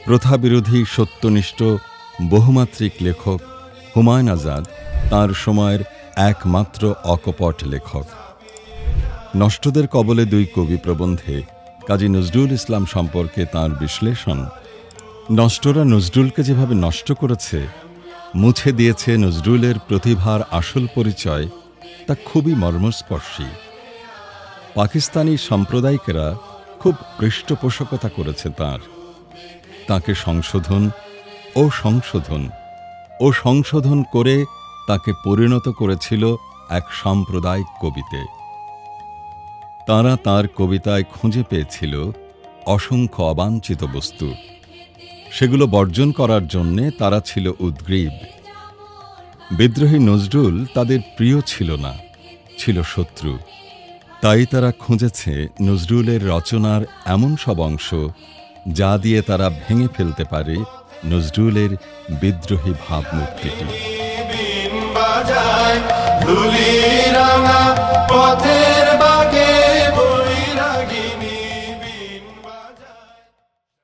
প্রথাবিরোধী সত্যনিষ্ঠ বহুমাত্রিক লেখক হুমায়ুন আজাদ তাঁর সময়ের একমাত্র অকপট লেখক। নষ্টদের কবলে দুই কবি প্রবন্ধে কাজী নজরুল ইসলাম সম্পর্কে তাঁর বিশ্লেষণ, নষ্টরা নজরুলকে যেভাবে নষ্ট করেছে, মুছে দিয়েছে নজরুলের প্রতিভার আসল পরিচয়, তা খুবই মর্মস্পর্শী। পাকিস্তানি সাম্প্রদায়িকেরা খুব পৃষ্ঠপোষকতা করেছে তাঁকে সংশোধন ও সংশোধন করে তাকে পরিণত করেছিল এক সাম্প্রদায়িক কবিতে। তারা তার কবিতায় খুঁজে পেয়েছিল অসংখ্য অবাঞ্ছিত বস্তু। সেগুলো বর্জন করার জন্যে তারা ছিল উদ্গ্রীব। বিদ্রোহী নজরুল তাদের প্রিয় ছিল না, ছিল শত্রু। তাই তারা খুঁজেছে নজরুলের রচনার এমন সব অংশ যা দিয়ে তারা ভেঙে ফেলতে পারে নজরুলের বিদ্রোহী ভাবমূর্তিটি। ধুলি রাঙা পথের